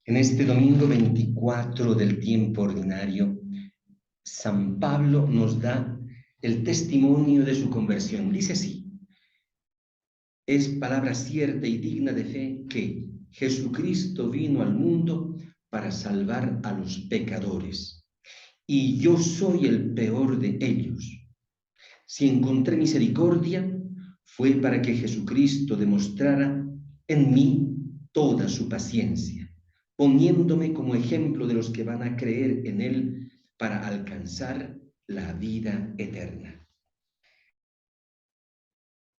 En este domingo 24 del tiempo ordinario, San Pablo nos da el testimonio de su conversión. Dice así: es palabra cierta y digna de fe que Jesucristo vino al mundo para salvar a los pecadores, y yo soy el peor de ellos. Si encontré misericordia, fue para que Jesucristo demostrara en mí toda su paciencia, poniéndome como ejemplo de los que van a creer en Él para alcanzar la vida eterna.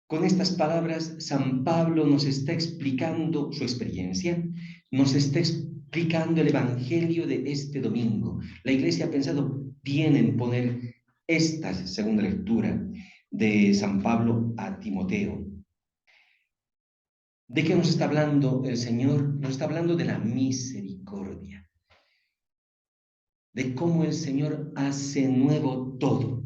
Con estas palabras, San Pablo nos está explicando su experiencia, nos está explicando el Evangelio de este domingo. La Iglesia ha pensado bien en poner esta segunda lectura de San Pablo a Timoteo. ¿De qué nos está hablando el Señor? Nos está hablando de la misericordia, de cómo el Señor hace nuevo todo.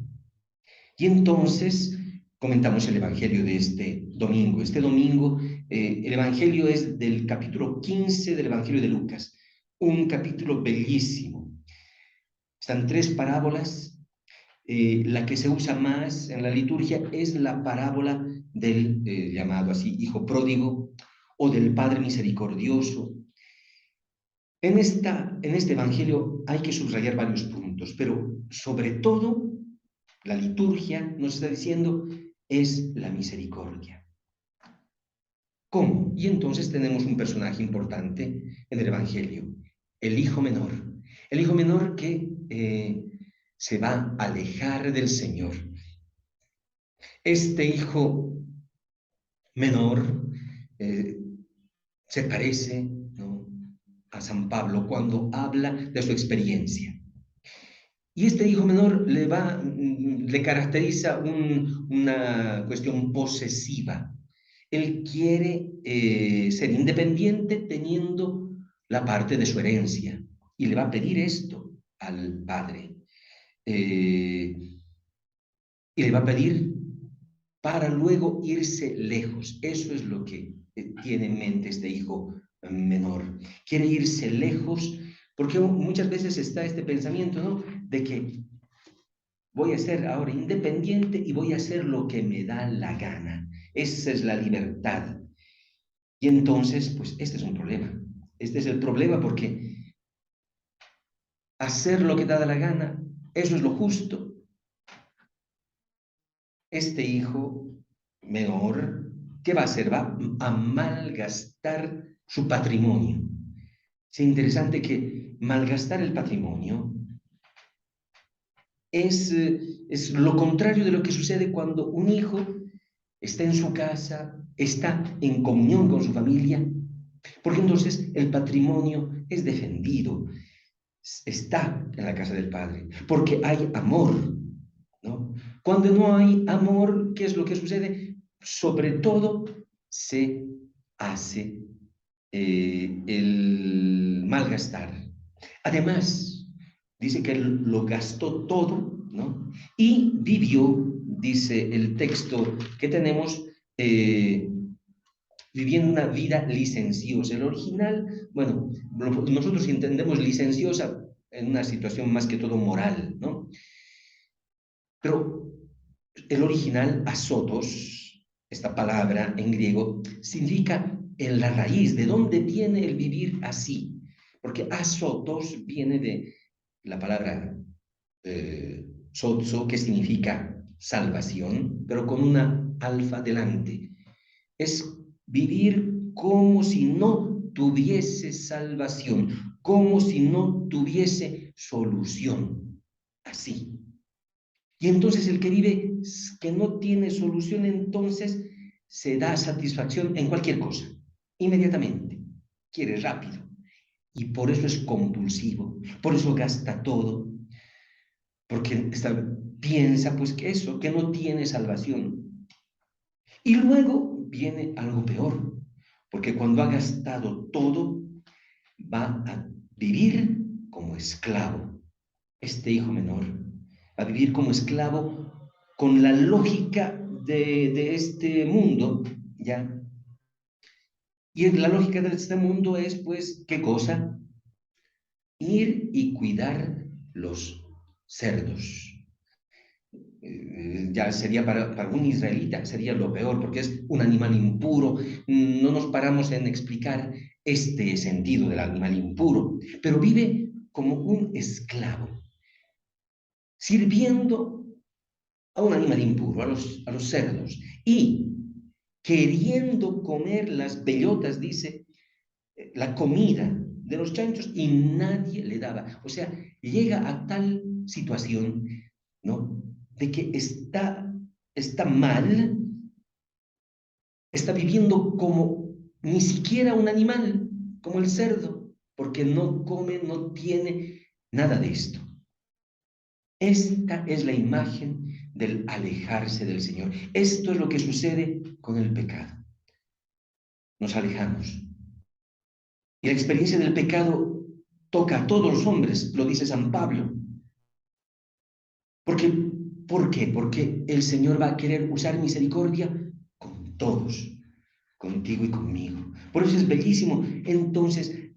Y entonces comentamos el Evangelio de este domingo. Este domingo el Evangelio es del capítulo 15 del Evangelio de Lucas, un capítulo bellísimo. Están tres parábolas. La que se usa más en la liturgia es la parábola del llamado así hijo pródigo o del Padre misericordioso. En este Evangelio hay que subrayar varios puntos, pero sobre todo la liturgia nos está diciendo es la misericordia. ¿Cómo? Y entonces tenemos un personaje importante en el Evangelio, el hijo menor. El hijo menor que se va a alejar del Señor. Este hijo menor eh, se parece, ¿no?, a San Pablo cuando habla de su experiencia. Y este hijo menor le caracteriza una cuestión posesiva. Él quiere ser independiente teniendo la parte de su herencia y le va a pedir esto al padre. Y le va a pedir para luego irse lejos. Eso es lo que tiene en mente este hijo menor. Quiere irse lejos porque muchas veces está este pensamiento, ¿no?, de que voy a ser ahora independiente y voy a hacer lo que me da la gana. Esa es la libertad. Y entonces, pues este es un problema. Este es el problema porque hacer lo que te da la gana, eso es lo justo. Este hijo menor, ¿qué va a hacer? Va a malgastar su patrimonio. Es interesante que malgastar el patrimonio es lo contrario de lo que sucede cuando un hijo está en su casa, está en comunión con su familia, porque entonces el patrimonio es defendido, está en la casa del Padre, porque hay amor, ¿no? Cuando no hay amor, ¿qué es lo que sucede? Sobre todo se hace el malgastar. Además, dice que él lo gastó todo, ¿no? Y vivió, dice el texto que tenemos, viviendo una vida licenciosa. El original, bueno, nosotros entendemos licenciosa en una situación más que todo moral, ¿no? Pero el original, azotos, esta palabra en griego, significa en la raíz, de dónde viene el vivir así. Porque azotos viene de la palabra sozo, que significa salvación, pero con una alfa delante. Es vivir como si no tuviese salvación, como si no tuviese solución. Así. Y entonces el que vive que no tiene solución, entonces se da satisfacción en cualquier cosa, inmediatamente. Quiere rápido. Y por eso es compulsivo, por eso gasta todo, porque piensa pues que eso, que no tiene salvación. Y luego viene algo peor, porque cuando ha gastado todo, va a vivir como esclavo. Este hijo menor va a vivir como esclavo con la lógica de este mundo, ¿ya? Y la lógica de este mundo es, pues, ¿qué cosa? ir y cuidar los cerdos. Ya sería para un israelita, sería lo peor, porque es un animal impuro. No nos paramos en explicar este sentido del animal impuro, pero vive como un esclavo, sirviendo a un animal impuro, a los cerdos, y queriendo comer las bellotas, dice, la comida de los chanchos, y nadie le daba. O sea, llega a tal situación, ¿no? De que está mal, está viviendo como ni siquiera un animal, como el cerdo, porque no come, no tiene nada de esto. Esta es la imagen del alejarse del Señor. Esto es lo que sucede con el pecado. Nos alejamos. Y la experiencia del pecado toca a todos los hombres, lo dice San Pablo. Porque, ¿por qué? Porque el Señor va a querer usar misericordia con todos, contigo y conmigo. Por eso es bellísimo. Entonces,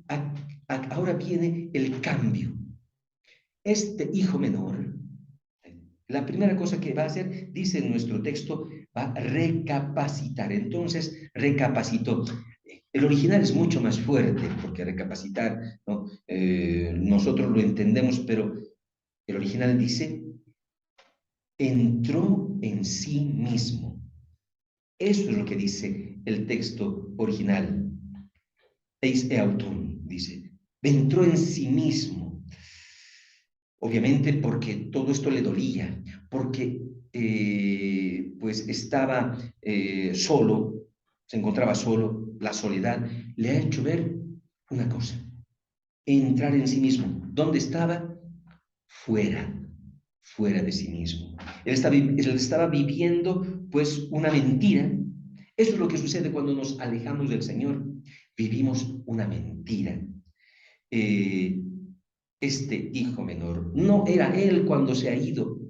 ahora viene el cambio. Este hijo menor, la primera cosa que va a hacer, dice en nuestro texto, va a recapacitar. Entonces, recapacitó. El original es mucho más fuerte, porque recapacitar, ¿no? Nosotros lo entendemos, pero el original dice, entró en sí mismo. Eso es lo que dice el texto original. Eis eauton, dice, entró en sí mismo. Obviamente porque todo esto le dolía, porque pues estaba solo, se encontraba solo, la soledad le ha hecho ver una cosa, entrar en sí mismo. ¿Dónde estaba? Fuera, fuera de sí mismo. Él estaba viviendo pues una mentira. Eso es lo que sucede cuando nos alejamos del Señor. Vivimos una mentira. Eh, este hijo menor no era él cuando se ha ido,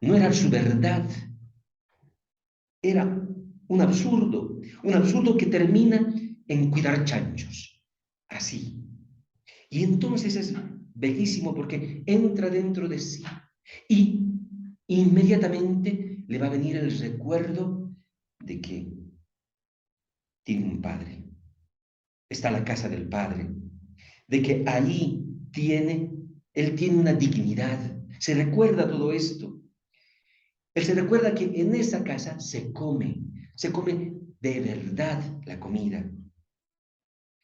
no era su verdad, era un absurdo que termina en cuidar chanchos, así. Y entonces es bellísimo porque entra dentro de sí y inmediatamente le va a venir el recuerdo de que tiene un padre, está la casa del padre, de que ahí él tiene una dignidad. Se recuerda todo esto. Él se recuerda que en esa casa se come de verdad la comida.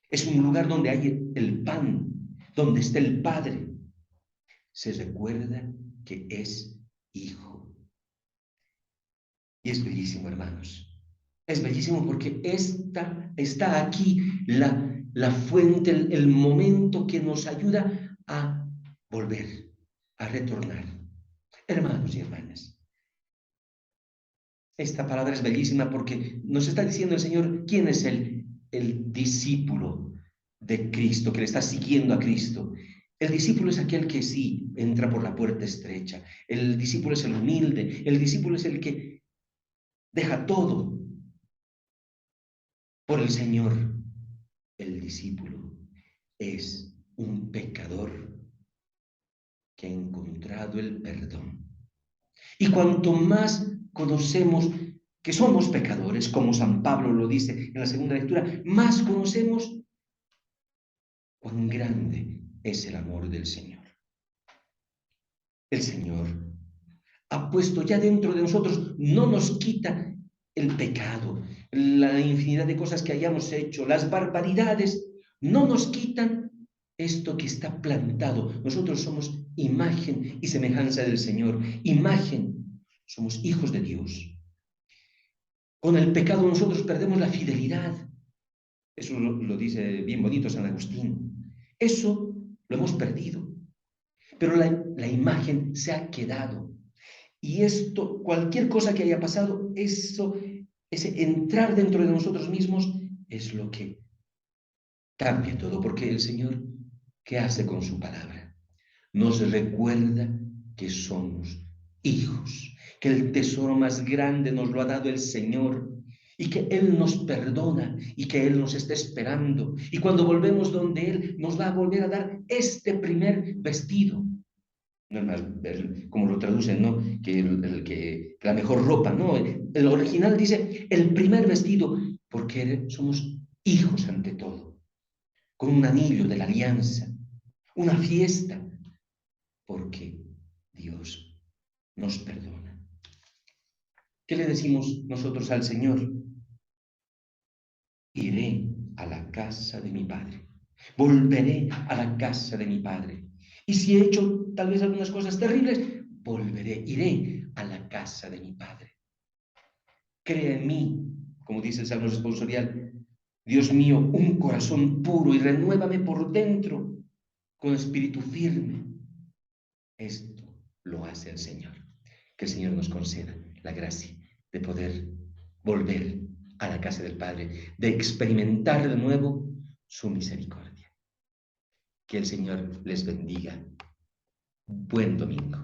Es un lugar donde hay el pan, donde está el Padre. Se recuerda que es hijo. Y es bellísimo, hermanos. Es bellísimo porque está aquí la fuente, el momento que nos ayuda a volver, a retornar. Hermanos y hermanas, esta palabra es bellísima porque nos está diciendo el Señor quién es el discípulo de Cristo, que le está siguiendo a Cristo. El discípulo es aquel que sí entra por la puerta estrecha. El discípulo es el humilde. El discípulo es el que deja todo por el Señor. El discípulo es un pecador que ha encontrado el perdón. Y cuanto más conocemos que somos pecadores, como San Pablo lo dice en la segunda lectura, más conocemos cuán grande es el amor del Señor. El Señor ha puesto ya dentro de nosotros, no nos quita el pecado, la infinidad de cosas que hayamos hecho, las barbaridades, no nos quitan esto que está plantado. Nosotros somos imagen y semejanza del Señor, imagen, somos hijos de Dios. Con el pecado nosotros perdemos la fidelidad. Eso lo dice bien bonito San Agustín. Eso lo hemos perdido, pero la imagen se ha quedado. Y esto, cualquier cosa que haya pasado, ese entrar dentro de nosotros mismos es lo que cambia todo, porque el Señor, ¿qué hace con su palabra? Nos recuerda que somos hijos, que el tesoro más grande nos lo ha dado el Señor y que Él nos perdona y que Él nos está esperando. Y cuando volvemos donde Él, nos va a volver a dar este primer vestido. No es más, como lo traducen, ¿no? Que la mejor ropa, ¿no? El original dice el primer vestido, porque somos hijos ante todo, con un anillo de la alianza, una fiesta, porque Dios nos perdona. ¿Qué le decimos nosotros al Señor? Iré a la casa de mi Padre, volveré a la casa de mi Padre. Y si he hecho tal vez algunas cosas terribles, volveré, iré a la casa de mi Padre. Crea en mí, como dice el Salmo responsorial, Dios mío, un corazón puro y renuévame por dentro con espíritu firme. Esto lo hace el Señor. Que el Señor nos conceda la gracia de poder volver a la casa del Padre, de experimentar de nuevo su misericordia. Que el Señor les bendiga. Buen domingo.